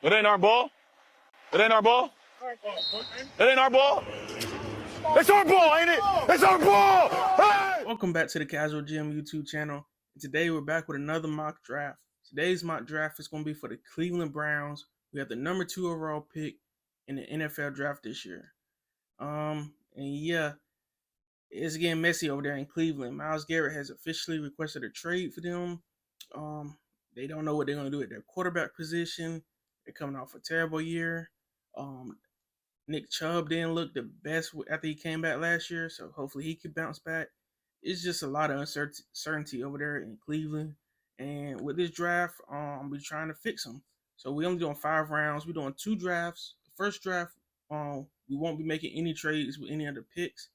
It ain't our ball. It ain't our ball. It ain't our ball. It's our ball, ain't it? It's our ball. Hey! Welcome back to the Casual Gym YouTube channel. Today we're back with another mock draft. Today's mock draft is going to be for the Cleveland Browns. We have the number 2 overall pick in the NFL draft this year. And yeah, it's getting messy over there in Cleveland. Myles Garrett has officially requested a trade for them. They don't know what they're going to do at their quarterback position. They're coming off a terrible year. Nick Chubb didn't look the best after he came back last year, so hopefully he can bounce back. It's just a lot of uncertainty over there in Cleveland, and with this draft, we're trying to fix them. So we're only doing 5 rounds. We're doing 2 drafts. The first draft, we won't be making any trades with any other picks.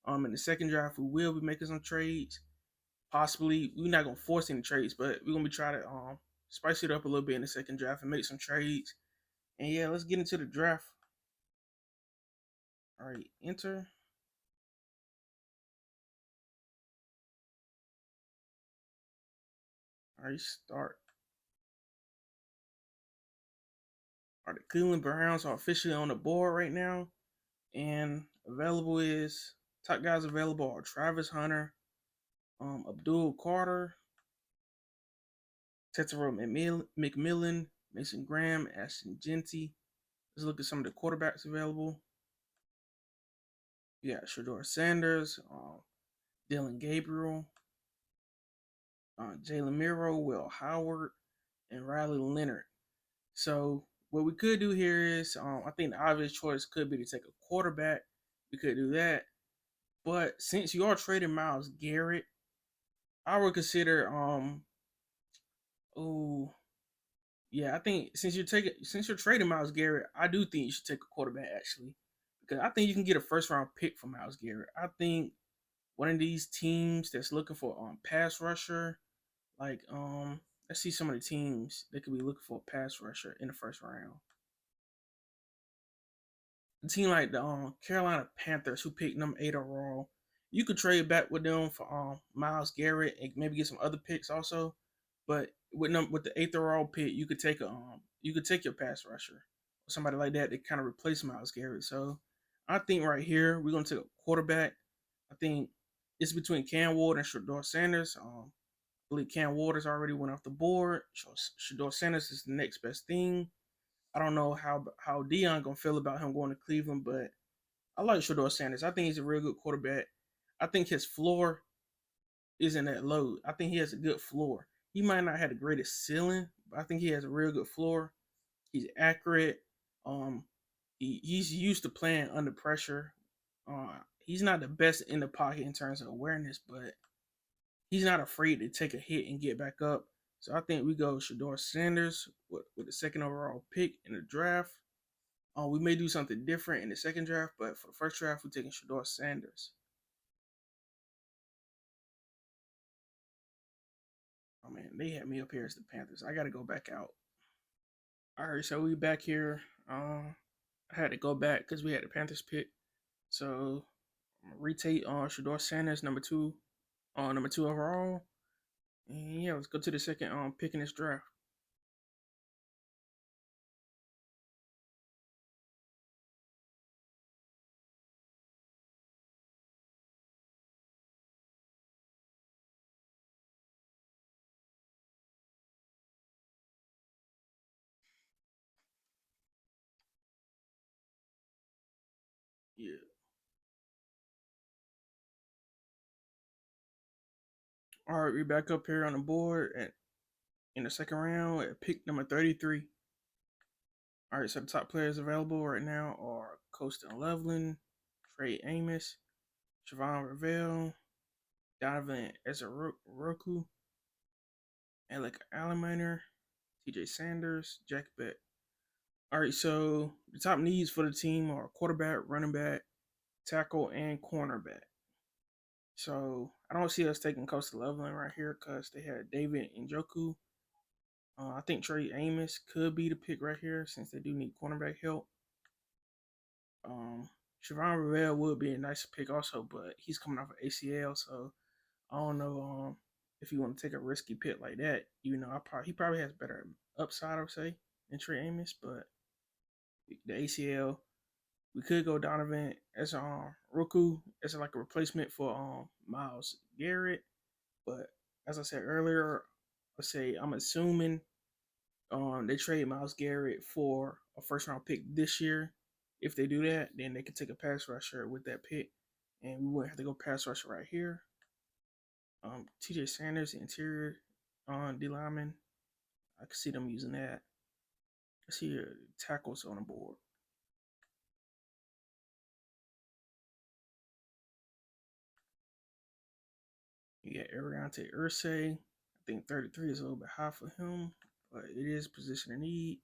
In the second draft, we will be making some trades. Possibly, we're not gonna force any trades, but we're gonna be trying to spice it up a little bit in the second draft and make some trades. And yeah, let's get into the draft. All right, enter. All right, start. All right, the Cleveland Browns are officially on the board right now, and available is top guys available are Travis Hunter, Abdul Carter, Tetero McMillan, Mason Graham, Ashton Genty. Let's look at some of the quarterbacks available. You got Shedeur Sanders, Dylan Gabriel, Jalen Miro, Will Howard, and Riley Leonard. So what we could do here is, I think the obvious choice could be to take a quarterback. We could do that. But since you are trading Myles Garrett, I would consider, I think since you're trading Myles Garrett, I do think you should take a quarterback actually, because I think you can get a first round pick for Myles Garrett. I think one of these teams that's looking for pass rusher, like let's see some of the teams that could be looking for a pass rusher in the first round. A team like the Carolina Panthers, who picked number 8 overall, you could trade back with them for Myles Garrett and maybe get some other picks also. But with the 8th overall pick, you could take your pass rusher or somebody like that to kind of replace Myles Garrett. So I think right here we're gonna take a quarterback. I think it's between Cam Ward and Shedeur Sanders. I believe Cam Ward has already went off the board. So Shedeur Sanders is the next best thing. I don't know how Dion gonna feel about him going to Cleveland, but I like Shedeur Sanders. I think he's a real good quarterback. I think his floor isn't that low. I think he has a good floor. He might not have the greatest ceiling, but I think he has a real good floor. He's accurate. He's used to playing under pressure. He's not the best in the pocket in terms of awareness, but he's not afraid to take a hit and get back up. So I think we go Shedeur Sanders with the 2nd overall pick in the draft. We may do something different in the second draft, but for the first draft, we're taking Shedeur Sanders. Oh man, they had me up here as the Panthers. I got to go back out. All right, so we back here. I had to go back because we had the Panthers pick. So I'm gonna retake Shedeur Sanders, number 2 overall. And yeah, let's go to the second pick in this draft. Yeah. All right, we're back up here on the board in the second round at pick number 33. All right, so the top players available right now are Colston Loveland, Trey Amos, Javon Ravel, Donovan Ezeroku, Alec Alamaner, TJ Sanders, Jack Beck. All right, so the top needs for the team are quarterback, running back, tackle, and cornerback. So I don't see us taking Coastal Loveland right here because they had David Njoku. I think Trey Amos could be the pick right here since they do need cornerback help. Javon Ravel would be a nice pick also, but he's coming off of ACL, so I don't know if you want to take a risky pick like that. You know, he probably has better upside, I would say. and Trey Amos, but the ACL. We could go Donovan as Roku as like a replacement for Myles Garrett, but as I said earlier, I'm assuming they trade Myles Garrett for a first round pick this year. If they do that, then they could take a pass rusher with that pick, and we wouldn't have to go pass rusher right here. TJ Sanders, interior D lineman. I could see them using that. I see tackles on the board. You got Ariante Ursay. I think 33 is a little bit high for him, but it is position of need.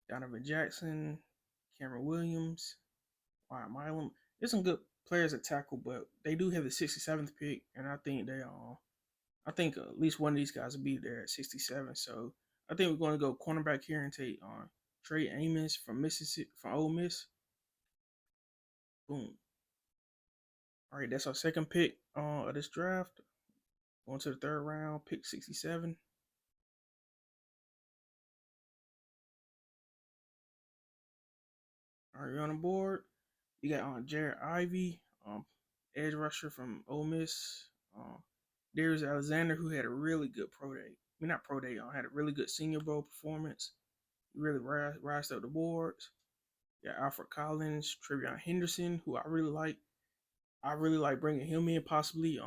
Donovan Jackson, Cameron Williams, Wyatt Milam. There's some good players at tackle, but they do have the 67th pick, and I think I think at least one of these guys will be there at 67. So I think we're going to go cornerback here and take on Trey Amos from Mississippi, from Ole Miss. Boom. All right, that's our second pick of this draft. Going to the third round, pick 67. All right, on the board, you got Jared Ivey, edge rusher from Ole Miss. Darius Alexander, who had a really good pro day. I mean, not pro day, had a really good Senior Bowl performance. He really rised up the boards. Yeah, Alfred Collins, Trevion Henderson, who I really like. I really like bringing him in, possibly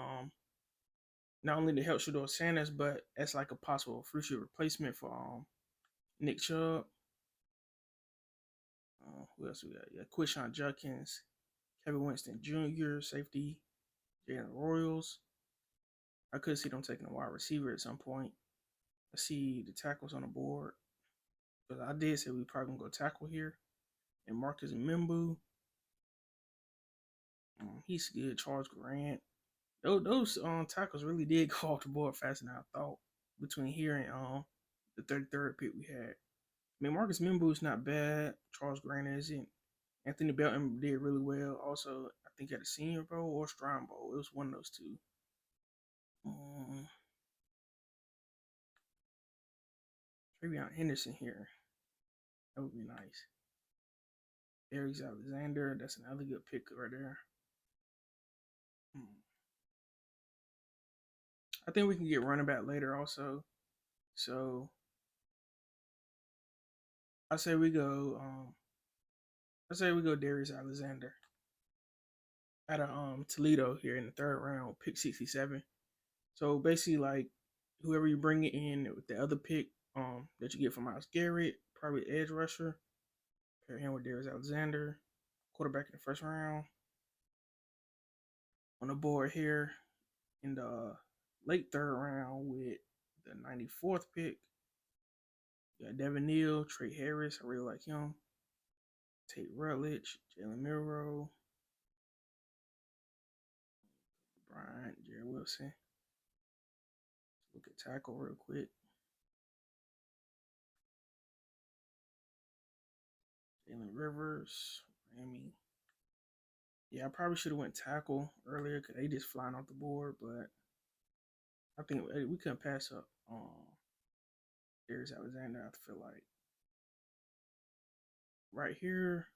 not only to help Shedeur Sanders, but as like a possible future replacement for Nick Chubb. Who else we got? Yeah, Quishon Judkins, Kevin Winston Jr., safety, Jalen Royals. I could see them taking a wide receiver at some point. I see the tackles on the board, but I did say we probably gonna go tackle here. And Marcus Membu, he's good. Charles Grant. Those tackles really did go off the board faster than I thought between here and the 33rd pick we had. I mean, Marcus Membu is not bad. Charles Grant isn't. Anthony Belton did really well. Also, I think at a Senior Bowl or Strong Bowl. It was one of those two. Trevion Henderson here. That would be nice. Darius Alexander. That's another good pick right there. I think we can get running back later also. So I say we go Darius Alexander out of Toledo here in the third round, pick 67. So basically, like whoever you bring it in with the other pick that you get from Myles Garrett, probably edge rusher, pair him with Darius Alexander, quarterback in the first round. On the board here in the late third round with the 94th pick, you got Devin Neal, Trey Harris, I really like him. Tate Rutledge, Jalen Milroe, Bryant, Jerry Wilson. Let's look at tackle real quick. Jalen Rivers, Ramy. Yeah, I probably should have went tackle earlier because they just flying off the board, but I think we couldn't pass up Darius Alexander, I feel like. Right here.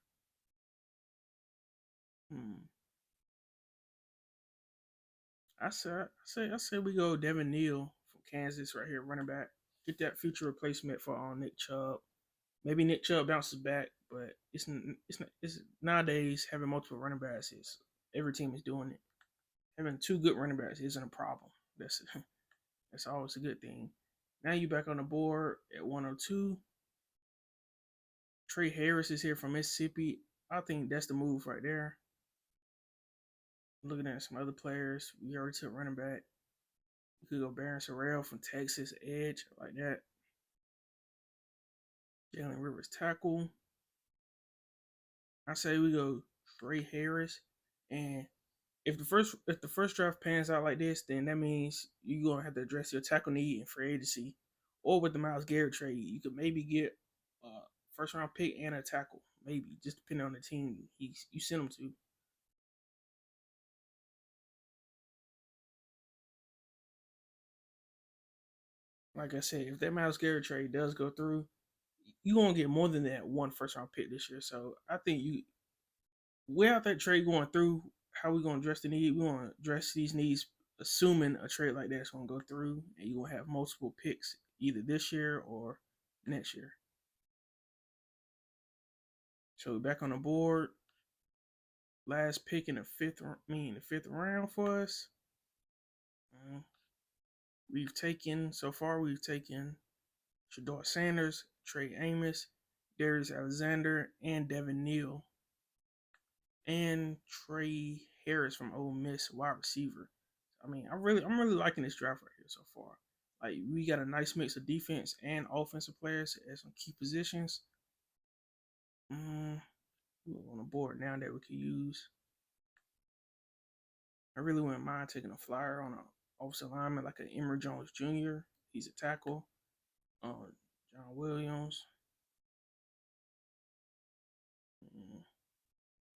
I say we go Devin Neal from Kansas right here, running back. Get that future replacement for Nick Chubb. Maybe Nick Chubb bounces back, but it's nowadays having multiple running backs is every team is doing it. Having two good running backs isn't a problem. That's always a good thing. Now you back on the board at 102. Trey Harris is here from Mississippi. I think that's the move right there. Looking at some other players, we already took running back. We could go Barron Sorrell from Texas, edge, like that. Jalen Rivers tackle. I say we go Trey Harris, and if the first draft pans out like this, then that means you're gonna have to address your tackle need in free agency, or with the Myles Garrett trade, you could maybe get a first round pick and a tackle, maybe just depending on the team you send them to. Like I said, if that Myles Garrett trade does go through, you gonna get more than that one first round pick this year. So I think you without that trade going through, how we gonna address the need? We gonna address these needs, assuming a trade like that's gonna go through, and you gonna have multiple picks either this year or next year. So back on the board, last pick in the fifth round for us. We've taken so far. We've taken Shador Sanders, Trey Amos, Darius Alexander, and Devin Neal, and Trey Harris from Ole Miss, wide receiver. I mean, I'm really liking this draft right here so far. Like we got a nice mix of defense and offensive players at some key positions. On the board now that we could use. I really wouldn't mind taking a flyer on an offensive lineman like an Emory Jones Jr. He's a tackle. John Williams.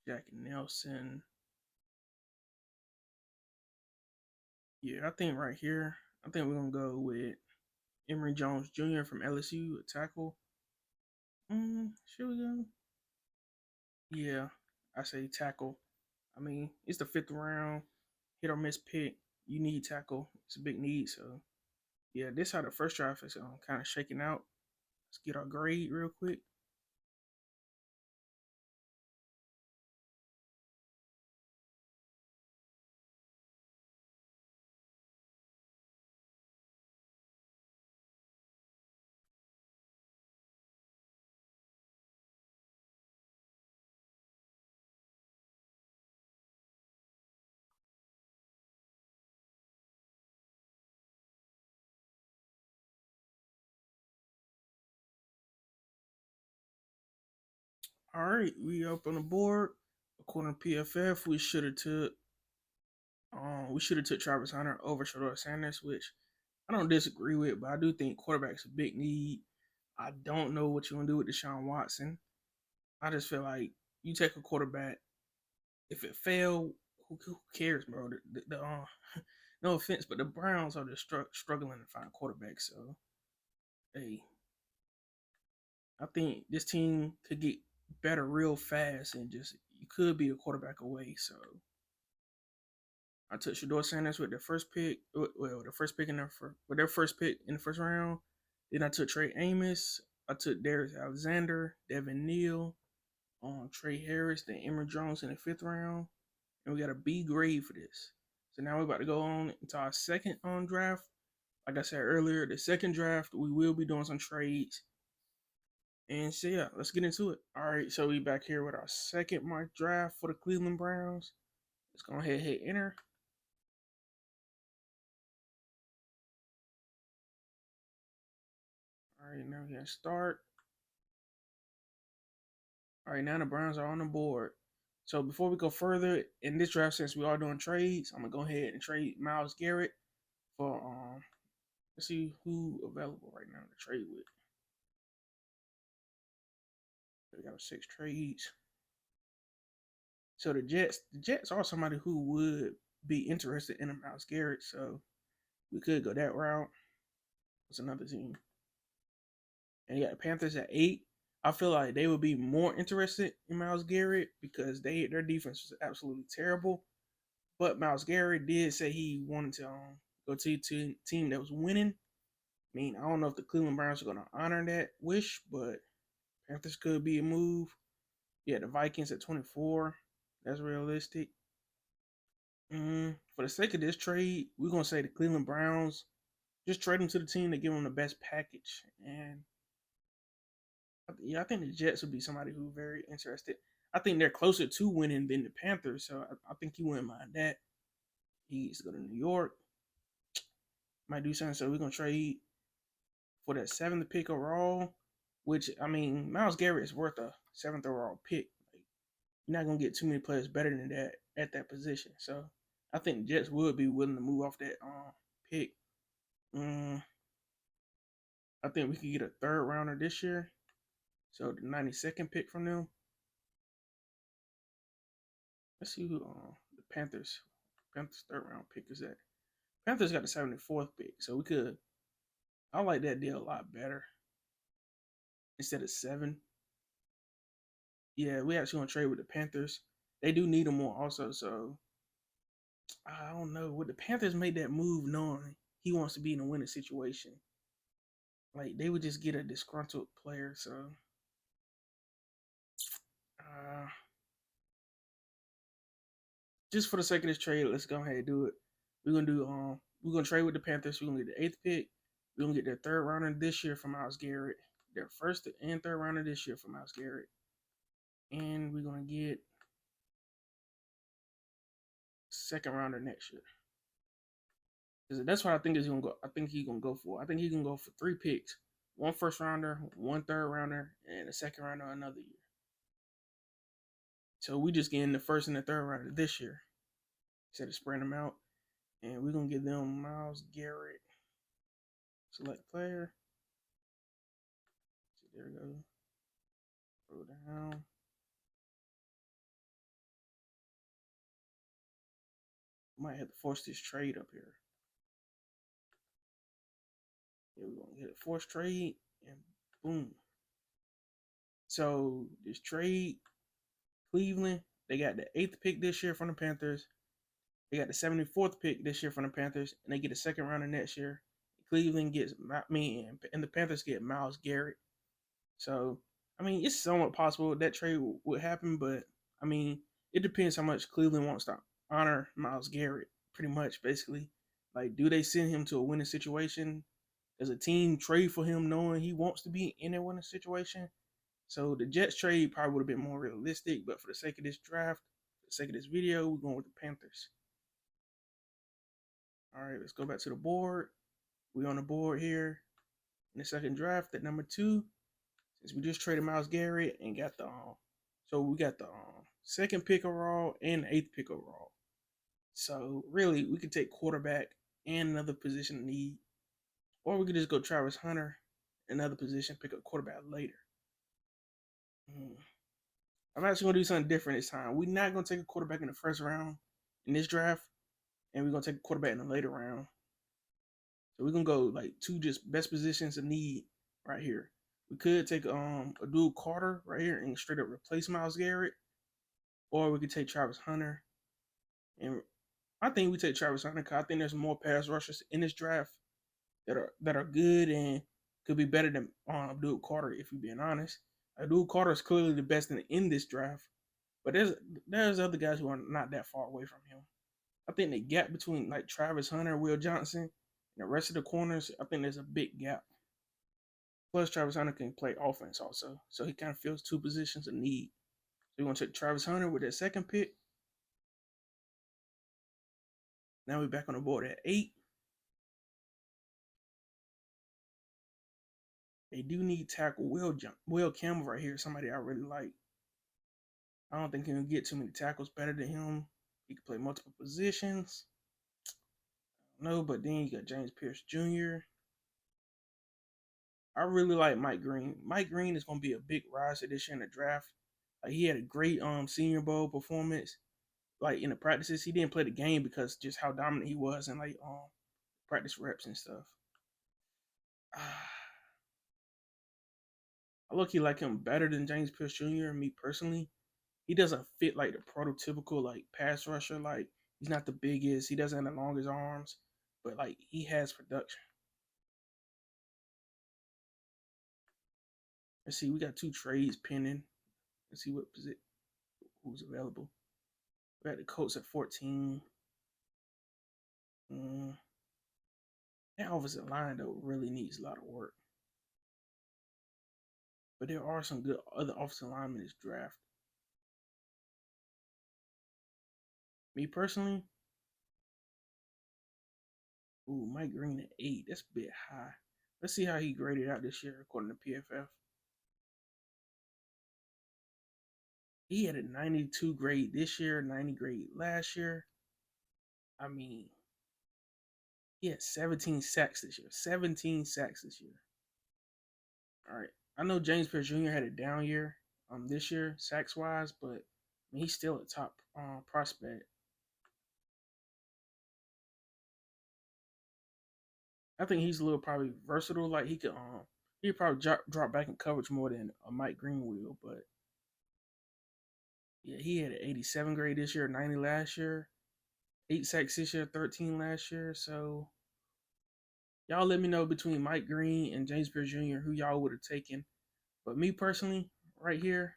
Jack Nelson. Yeah, I think right here, I think we're gonna go with Emory Jones Jr. from LSU, a tackle. Should we go? Yeah, I say tackle. I mean, it's the fifth round, hit or miss pick. You need tackle. It's a big need. So, yeah, this how the first draft is kind of shaking out. Let's get our grade real quick. All right, we up on the board. According to PFF, we should have took Travis Hunter over Shador Sanders, which I don't disagree with, but I do think quarterback's a big need. I don't know what you're gonna do with Deshaun Watson. I just feel like you take a quarterback. If it failed, who cares, bro? No offense, but the Browns are just struggling to find quarterbacks. So, hey, I think this team could get better real fast, and just you could be a quarterback away. So, I took Shador Sanders with the first pick. Well, the first pick in their first pick in the first round. Then I took Trey Amos. I took Darius Alexander, Devin Neal, Trey Harris, then Emory Jones in the fifth round, and we got a B grade for this. So now we're about to go on into our second draft. Like I said earlier, the second draft we will be doing some trades. And so yeah, let's get into it. All right, so we back here with our second mock draft for the Cleveland Browns. Let's go ahead and hit enter. All right, now we're gonna start. All right, now the Browns are on the board. So before we go further in this draft, since we are doing trades, I'm gonna go ahead and trade Myles Garrett for let's see who available right now to trade with. We got 6 trades. So the Jets are somebody who would be interested in a Myles Garrett, so we could go that route. What's another team? And you got the Panthers at 8. I feel like they would be more interested in Myles Garrett because their defense was absolutely terrible. But Myles Garrett did say he wanted to go to a team that was winning. I mean, I don't know if the Cleveland Browns are going to honor that wish, but Panthers could be a move. Yeah, the Vikings at 24. That's realistic. For the sake of this trade, we're going to say the Cleveland Browns just trade them to the team that give them the best package. And yeah, I think the Jets would be somebody who's very interested. I think they're closer to winning than the Panthers, so I think he wouldn't mind that. He needs to go to New York. Might do something. So we're going to trade for that 7th pick overall, which, I mean, Myles Garrett is worth a 7th overall pick. Like, you're not going to get too many players better than that at that position. So I think the Jets would be willing to move off that pick. I think we could get a 3rd rounder this year. So the 92nd pick from them. Let's see who the Panthers 3rd round pick is at. Panthers got the 74th pick, so we could. I like that deal a lot better. instead of 7. Yeah, we actually gonna trade with the Panthers. They do need him more also, so I don't know. Would the Panthers make that move knowing he wants to be in a winning situation? Like they would just get a disgruntled player, so uh just for the sake of this trade, let's go ahead and do it. We're gonna trade with the Panthers. We're gonna get the 8th pick. We're gonna get their 3rd rounder this year from Myles Garrett. Their 1st and 3rd rounder this year from Myles Garrett. And we're gonna get 2nd rounder next year. That's what I think he's gonna go. I think he's gonna go for. I think he's gonna go for 3 picks. 1 first rounder, 1 3rd rounder, and a 2nd rounder another year. So we just getting the 1st and the 3rd rounder this year. Instead of spreading them out. And we're gonna give them Myles Garrett. Select player. So there we go. Go down. Might have to force this trade up here. Yeah, we're gonna get a forced trade and boom. So this trade, Cleveland, they got the 8th pick this year from the Panthers. They got the 74th pick this year from the Panthers, and they get a 2nd rounder next year. Cleveland gets and the Panthers get Myles Garrett. So I mean, it's somewhat possible that trade would happen, but I mean, it depends how much Cleveland wants to honor Myles Garrett. Pretty much, basically, like, do they send him to a winning situation? Does a team trade for him knowing he wants to be in a winning situation? So the Jets trade probably would have been more realistic, but for the sake of this draft, for the sake of this video, we're going with the Panthers. All right, let's go back to the board. We're on the board here in the 2nd draft at number 2. Since we just traded Myles Garrett and got the so we got the 2nd pick overall and the 8th pick overall. So really, we could take quarterback and another position of need, or we could just go Travis Hunter, another position, pick up quarterback later. I'm actually gonna do something different this time. We're not gonna take a quarterback in the 1st round in this draft, and we're gonna take a quarterback in the later round. So we're gonna go like 2 just best positions of need right here. We could take a dual Carter right here and straight up replace Myles Garrett, or we could take Travis Hunter. And I think we take Travis Hunter because I think there's more pass rushers in this draft that are good and could be better than Abdul Carter, if you're being honest. Abdul Carter is clearly the best in this draft, but there's other guys who are not that far away from him. I think the gap between like Travis Hunter, Will Johnson, and the rest of the corners, I think there's a big gap. Plus, Travis Hunter can play offense also, so he kind of fills 2 positions of need. So we're going to take Travis Hunter with that 2nd pick. Now we're back on the board at 8. They do need tackle Will Campbell right here, somebody I really like. I don't think he can get too many tackles better than him. He can play multiple positions. No, but then you got James Pierce Jr. I really like Mike Green. Mike Green is going to be a big riser this year in the draft. Like, he had a great Senior Bowl performance. Like, in the practices, he didn't play the game because just how dominant he was in like practice reps and stuff. I look like him better than James Pierce Jr. Me personally. He doesn't fit like the prototypical like pass rusher. Like, he's not the biggest. He doesn't have the longest arms, but like he has production. Let's see. We got 2 trades pending. Let's see who's available. We got the Colts at 14. That offensive line though really needs a lot of work. But there are some good other offensive linemen in this draft. Me personally, Mike Green at 8. That's a bit high. Let's see how he graded out this year according to PFF. He had a 92 grade this year, 90 grade last year. I mean, he had 17 sacks this year. 17 sacks this year. All right. I know James Pierce Jr. had a down year this year, sacks wise, but I mean, he's still a top prospect. I think he's a little probably versatile. Like, he could He'd probably drop back in coverage more than a Mike Green will, but yeah, he had an 87 grade this year, 90 last year, 8 sacks this year, 13 last year. So y'all let me know between Mike Green and James Pierce Jr. who y'all would have taken. But me personally, right here,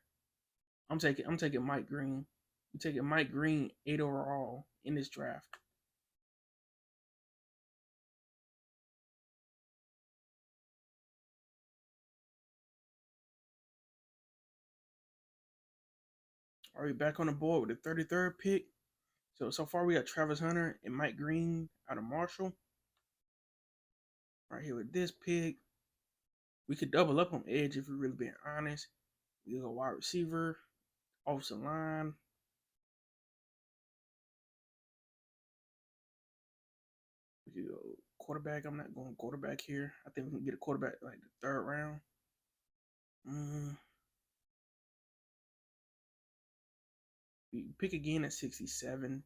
I'm taking Mike Green. I'm taking Mike Green 8 overall in this draft. All right, back on the board with the 33rd pick. So far we got Travis Hunter and Mike Green out of Marshall. Right here with this pick, we could double up on edge if we're really being honest. We go wide receiver, offensive line. We could go quarterback. I'm not going quarterback here. I think we can get a quarterback like the 3rd round. We pick again at 67.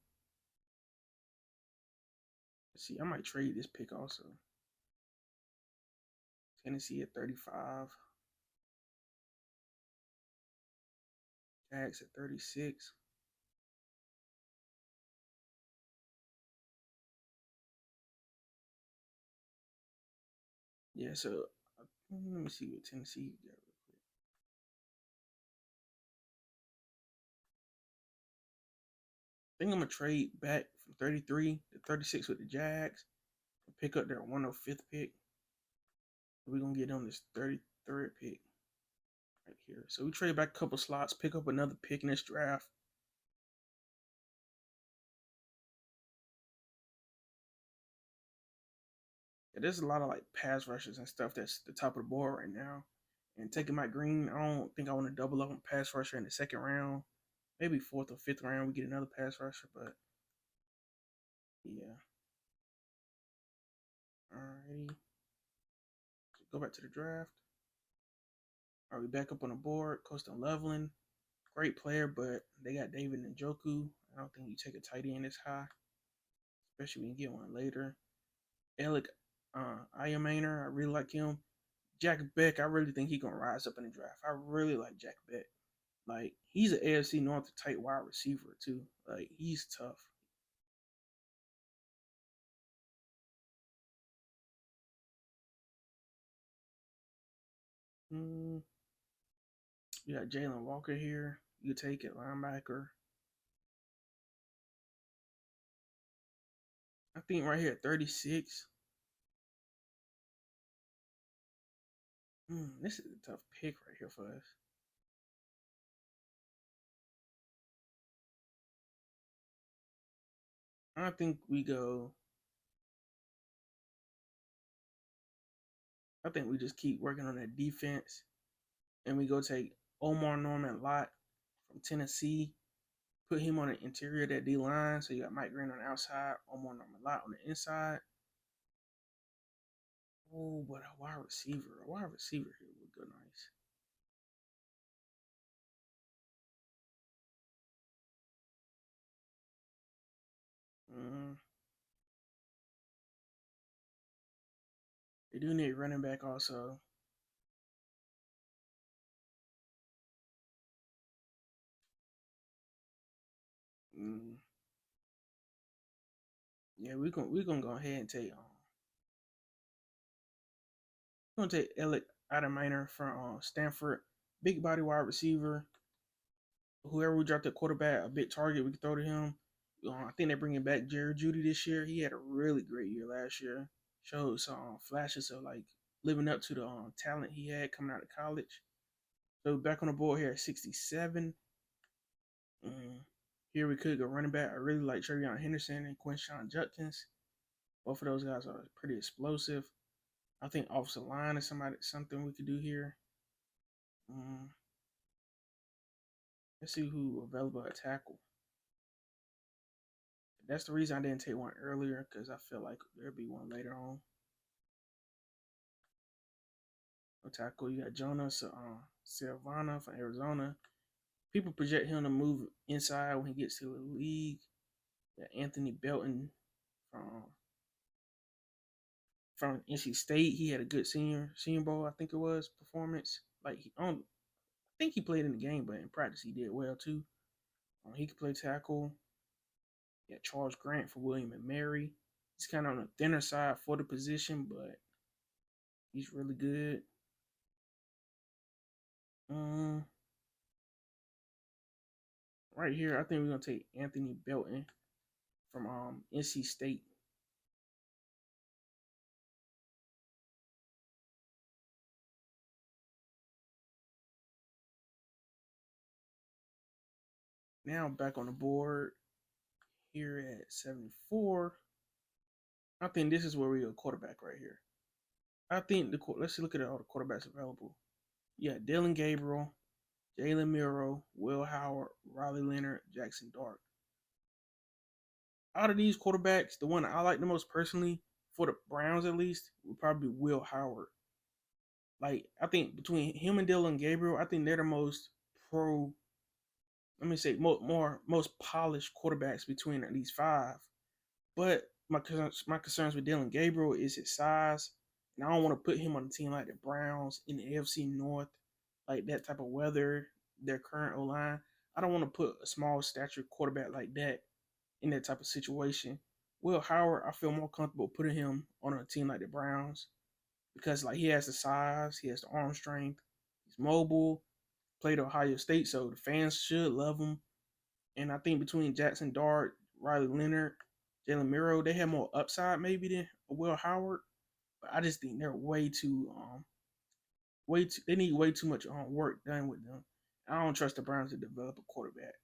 Let's see, I might trade this pick also. Tennessee at 35. Jags at 36. Yeah, so let me see what Tennessee got real quick. I think I'm gonna trade back from 33 to 36 with the Jags and pick up their 105th pick. We're gonna get on this 33rd pick right here. So we trade back a couple slots, pick up another pick in this draft. Yeah, there's a lot of like pass rushes and stuff that's the top of the board right now. And taking Mike Green, I don't think I want to double up on pass rusher in the 2nd round. Maybe 4th or 5th round we get another pass rusher, but yeah. Alrighty. Go back to the draft. Are we back up on the board? Coastal Loveland, great player, but they got David Njoku. I don't think you take a tight end this high, especially when you get one later. Alec Ayamainer, I really like him. Jack Beck, I really think he's gonna rise up in the draft. I really like Jack Beck. Like he's an AFC North tight wide receiver too. Like he's tough. Mm, you got Jalen Walker here. You take it, linebacker. I think right here at 36. This is a tough pick right here for us. I think we go. I think we just keep working on that defense, and we go take Omar Norman Lott from Tennessee, put him on the interior of that D line. So you got Mike Green on the outside, Omar Norman Lott on the inside. Oh, but a wide receiver here would go nice. They do need running back also. Yeah, we're gonna go ahead and take we're gonna take Alec Adaminer from Stanford, big body wide receiver. Whoever we drop the quarterback, a big target we can throw to him. I think they're bringing back Jerry Judy this year. He had a really great year last year. Showed some flashes of like living up to the talent he had coming out of college. So back on the board here at 67. Here we could go running back. I really like Trevion Henderson and Quinshawn Judkins. Both of those guys are pretty explosive. I think offensive line is something we could do here. Let's see who available at tackle. That's the reason I didn't take one earlier because I feel like there'll be one later on. No tackle. You got Jonas Silvana from Arizona. People project him to move inside when he gets to the league. Got Anthony Belton from from NC State. He had a good senior bowl, I think it was, performance. Like I think he played in the game, but in practice he did well too. He could play tackle. Yeah, Charles Grant for William and Mary. He's kind of on the thinner side for the position, but he's really good. Right here, I think we're gonna take Anthony Belton from NC State. Now back on the board here at 74. I think this is where we go quarterback right here. I think let's look at all the quarterbacks available. Yeah, Dylan Gabriel, Jalen Miro, Will Howard, Riley Leonard, Jackson Dart. Out of these quarterbacks, the one I like the most personally, for the Browns at least, would probably be Will Howard. Like, I think between him and Dylan Gabriel, I think they're the most most polished quarterbacks between these five. But my concerns with Dylan Gabriel is his size, and I don't want to put him on a team like the Browns in the AFC North, like that type of weather, their current O line. I don't want to put a small stature quarterback like that in that type of situation. Will Howard, I feel more comfortable putting him on a team like the Browns because like he has the size, he has the arm strength, he's mobile, played Ohio State, so the fans should love him. And I think between Jackson Dart, Riley Leonard, Jalen Miro, they have more upside maybe than Will Howard. But I just think they're they need way too much work done with them. I don't trust the Browns to develop a quarterback.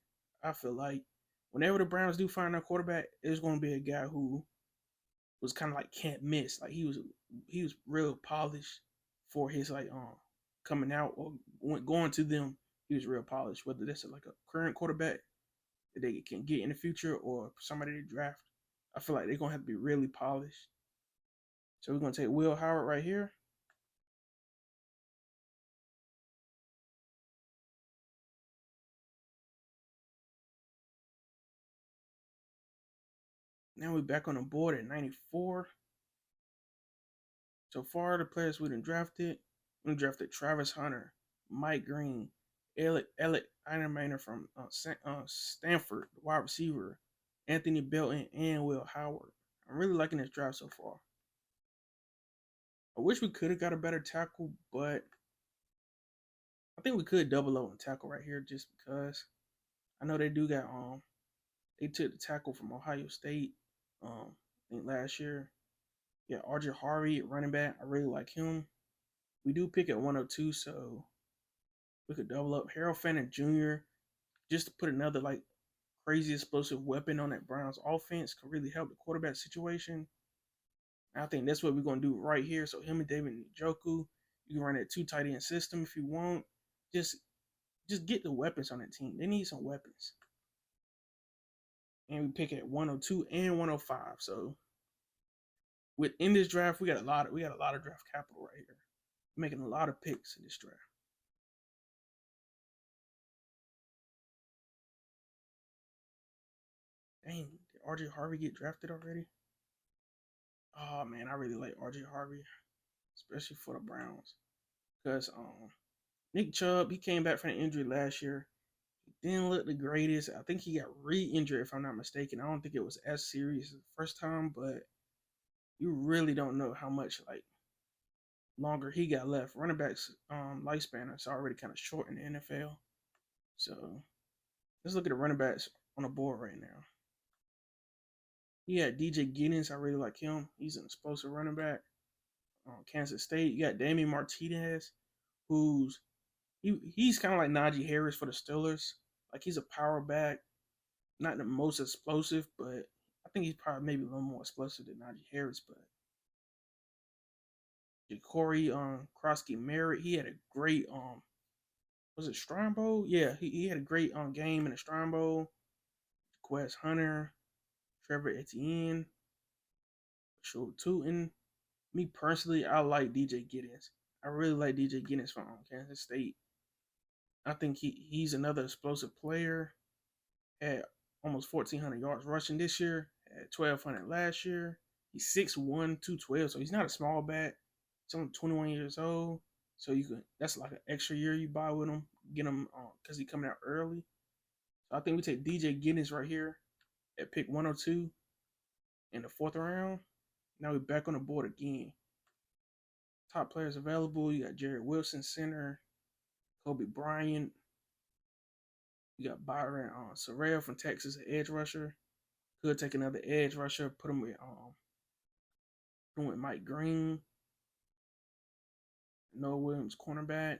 I feel like whenever the Browns do find a quarterback, it's going to be a guy who was kind of like can't miss. Like he was real polished for his coming out or going to them. He was real polished. Whether that's like a current quarterback that they can get in the future or somebody they draft, I feel like they're gonna have to be really polished. So we're gonna take Will Howard right here. Now we're back on the board at 94. So far, the players we done drafted, we drafted Travis Hunter, Mike Green, Alec Einermaner from Stanford, wide receiver, Anthony Belton, and Will Howard. I'm really liking this draft so far. I wish we could have got a better tackle, but I think we could double up on tackle right here just because I know they do got they took the tackle from Ohio State I think last year. Yeah, RJ Harvey, running back. I really like him. We do pick at 102, so we could double up. Harold Fannin Jr. just to put another like crazy explosive weapon on that Browns offense could really help the quarterback situation. I think that's what we're gonna do right here. So him and David Njoku, you can run that 2 tight end system if you want. Just get the weapons on that team. They need some weapons. And we pick at 102 and 105. So within this draft, we got a lot of draft capital right here. We're making a lot of picks in this draft. Dang, did RJ Harvey get drafted already? Oh man, I really like RJ Harvey, especially for the Browns. Because Nick Chubb, he came back from an injury last year. He didn't look the greatest. I think he got re-injured, if I'm not mistaken. I don't think it was as serious as the first time, but you really don't know how much like longer he got left. Running backs lifespan is already kind of short in the NFL. So let's look at the running backs on the board right now. Yeah, DJ Giddens, I really like him. He's an explosive running back. Kansas State, you got Damian Martinez, he's kind of like Najee Harris for the Steelers. Like he's a power back, not the most explosive, but I think he's probably maybe a little more explosive than Najee Harris. But Corey Krosky Merritt, he had a great was it Shrine Bowl? Yeah, he had a great game in the Shrine Bowl. Quest Hunter, Trevor Etienne, Joe Tootin. Me personally, I like DJ Giddens. I really like DJ Giddens from Kansas State. I think he's another explosive player. Had almost 1,400 yards rushing this year. Had 1,200 last year. He's 6'1", 212, so he's not a small back. He's only 21 years old, so you could that's like an extra year you buy with him, get him because he's coming out early. So I think we take DJ Giddens right here at pick 102 in the 4th round. Now we're back on the board again. Top players available. You got Jared Wilson, center. Kobe Bryant. You got Byron Sorrell from Texas, an edge rusher. Could take another edge rusher, put him with Mike Green. Noah Williams, cornerback.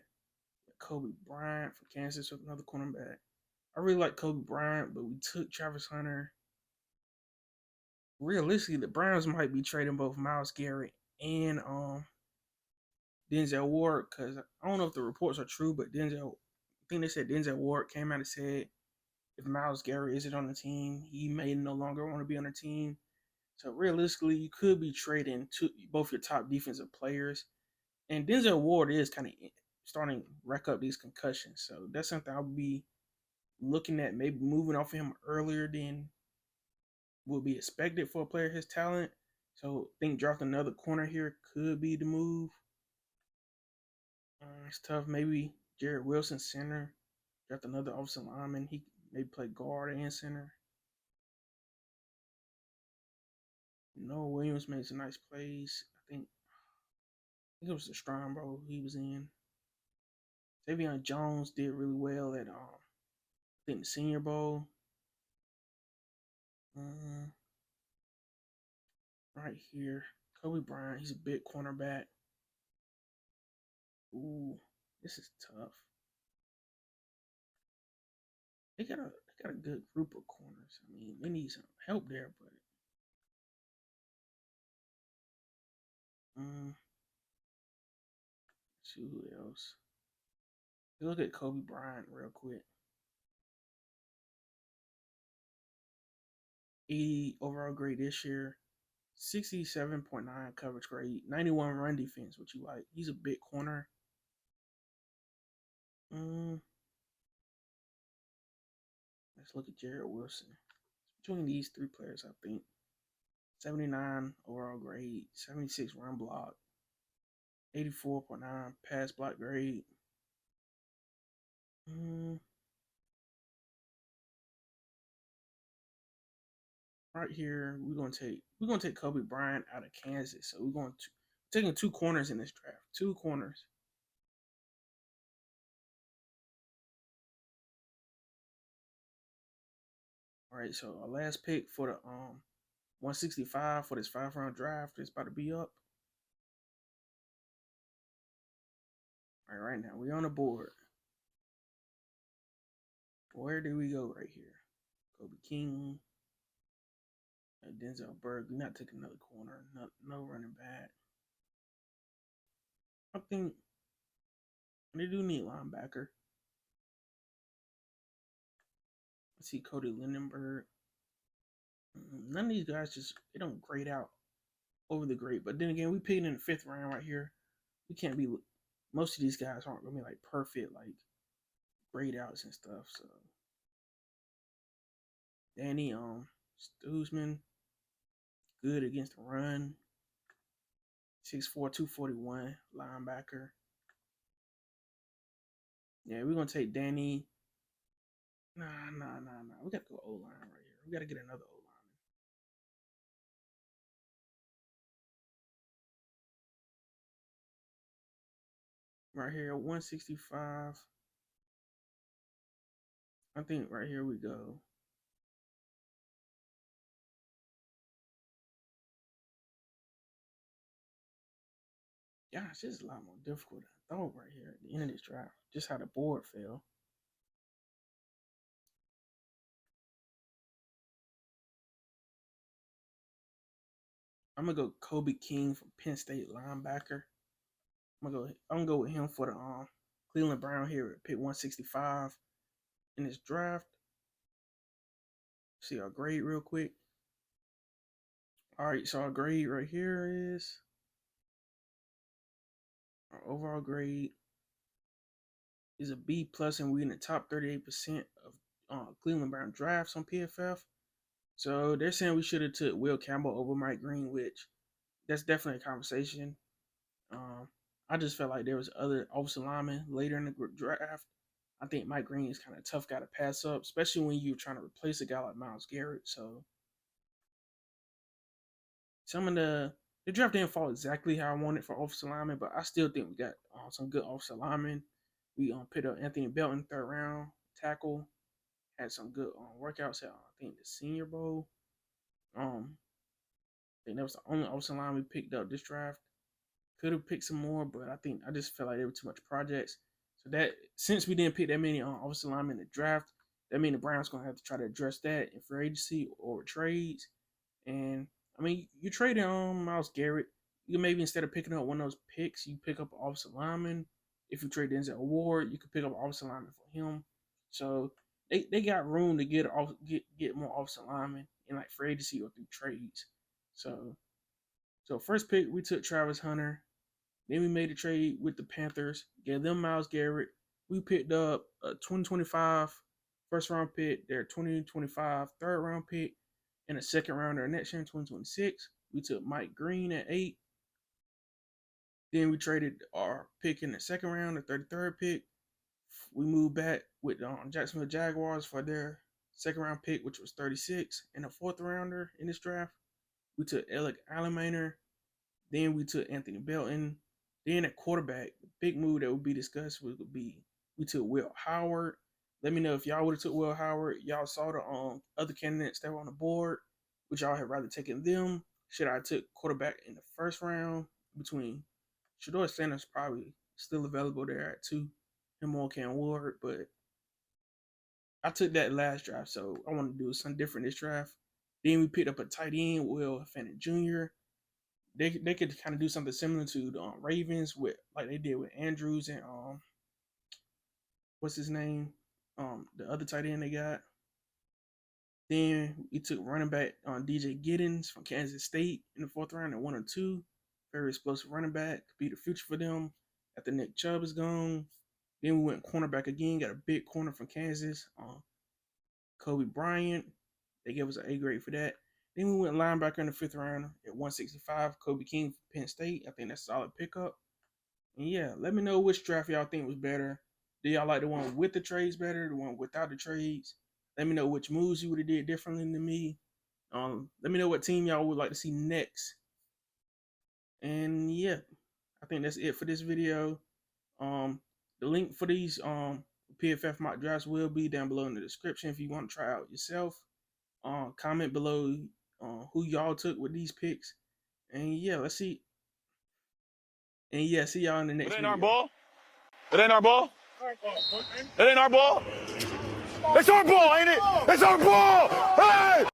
Kobe Bryant from Kansas with another cornerback. I really like Kobe Bryant, but we took Travis Hunter. Realistically, the Browns might be trading both Myles Garrett and Denzel Ward, because I don't know if the reports are true, but I think they said Denzel Ward came out and said if Myles Garrett isn't on the team, he may no longer want to be on the team. So realistically, you could be trading both your top defensive players, and Denzel Ward is kind of starting to rack up these concussions. So that's something I'll be looking at, maybe moving off of him earlier than would be expected for a player his talent. So I think drafting another corner here could be the move. It's tough. Maybe Jared Wilson, center. Draft another offensive lineman. He maybe play guard and center. Noah Williams made some nice plays. I think it was the Strong Bowl he was in. Davion Jones did really well at I think the Senior Bowl. Right here, Kobe Bryant. He's a big cornerback. Ooh, this is tough. They got a good group of corners. I mean, they need some help there, but see who else. Look at Kobe Bryant real quick. 80 overall grade this year, 67.9 coverage grade, 91 run defense, which you like. He's a big corner. Let's look at Jared Wilson. Between these 3 players, I think 79 overall grade, 76 run block, 84.9 pass block grade. Right here, we're gonna take Kobe Bryant out of Kansas. So we're taking 2 corners in this draft. 2 corners. All right, so our last pick for the 165 for this 5-round draft is about to be up. All right now we're on the board. Where do we go right here? Kobe King, Denzel Burke. We're not taking another corner. No running back. I think they do need linebacker. Let's see, Cody Lindenberg. None of these guys they don't grade out over the grade. But then again, we picked in the 5th round right here. We can't be. Most of these guys aren't gonna be like perfect, like grade outs and stuff. So Danny Stoosman, good against the run. 6'4", 241 linebacker. Yeah, we're gonna take Danny. Nah. We gotta go O-line right here. We gotta get another O-line. Right here, 165. I think right here we go. Gosh, this is a lot more difficult than I thought right here at the end of this draft. Just how the board fell. I'm gonna go Kobe King from Penn State linebacker. I'm gonna go with him for the Cleveland Brown here at pick 165 in this draft. See our grade real quick. All right, so our grade right here is our overall grade is a B plus, and we're in the top 38% of Cleveland Brown drafts on PFF. So they're saying we should have took Will Campbell over Mike Green, which that's definitely a conversation. I just felt like there was other offensive linemen later in the draft. I think Mike Green is kind of a tough guy to pass up, especially when you're trying to replace a guy like Myles Garrett. So some of the draft didn't fall exactly how I wanted for offensive linemen, but I still think we got some good offensive linemen. We picked up Anthony Belton, third round tackle. Had some good workouts at I think the Senior Bowl. I think that was the only offensive line we picked up this draft. Could have picked some more, but I just felt like there were too much projects. So that since we didn't pick that many offensive linemen in the draft, that means the Browns gonna have to try to address that in free agency or trades. And I mean, you traded on Myles Garrett. You can maybe instead of picking up one of those picks, you pick up an offensive lineman. If you trade Denzel Ward, you could pick up an offensive lineman for him. So they got room to get more offensive linemen in like free agency or through trades. So first pick we took Travis Hunter. Then we made a trade with the Panthers, gave them Myles Garrett. We picked up a 2025 first round pick, their 2025 third round pick, and a second rounder next year in 2026. We took Mike Green at 8. Then we traded our pick in the second round, the 33rd pick. We moved back with Jacksonville Jaguars for their second round pick, which was 36, and a fourth rounder in this draft. We took Alec Alamaner. Then we took Anthony Belton. Then at quarterback, the big move that would be discussed would be we took Will Howard. Let me know if y'all would have took Will Howard. Y'all saw the other candidates that were on the board. Would y'all have rather taken them? Should I took quarterback in the first round between Shedeur Sanders probably still available there at 2, him or Cam Ward, but I took that last draft, so I want to do something different this draft. Then we picked up a tight end, Will Fannin Jr. They could kind of do something similar to the Ravens with like they did with Andrews and what's his name, the other tight end they got. Then we took running back on DJ Giddens from Kansas State in the fourth round at 1 or 2. Very explosive running back, could be the future for them after Nick Chubb is gone. Then we went cornerback again, got a big corner from Kansas, Kobe Bryant. They gave us an A grade for that. Then we went linebacker in the fifth round at 165, Kobe King from Penn State. I think that's a solid pickup. And yeah, let me know which draft y'all think was better. Do y'all like the one with the trades better, the one without the trades? Let me know which moves you would have did differently than me. Let me know what team y'all would like to see next. And yeah, I think that's it for this video. The link for these PFF mock drafts will be down below in the description if you want to try out yourself. Comment below who y'all took with these picks. And yeah, let's see. And yeah, see y'all in the next video. It ain't our ball. It ain't our ball. It ain't our ball. It's our ball, ain't it? It's our ball.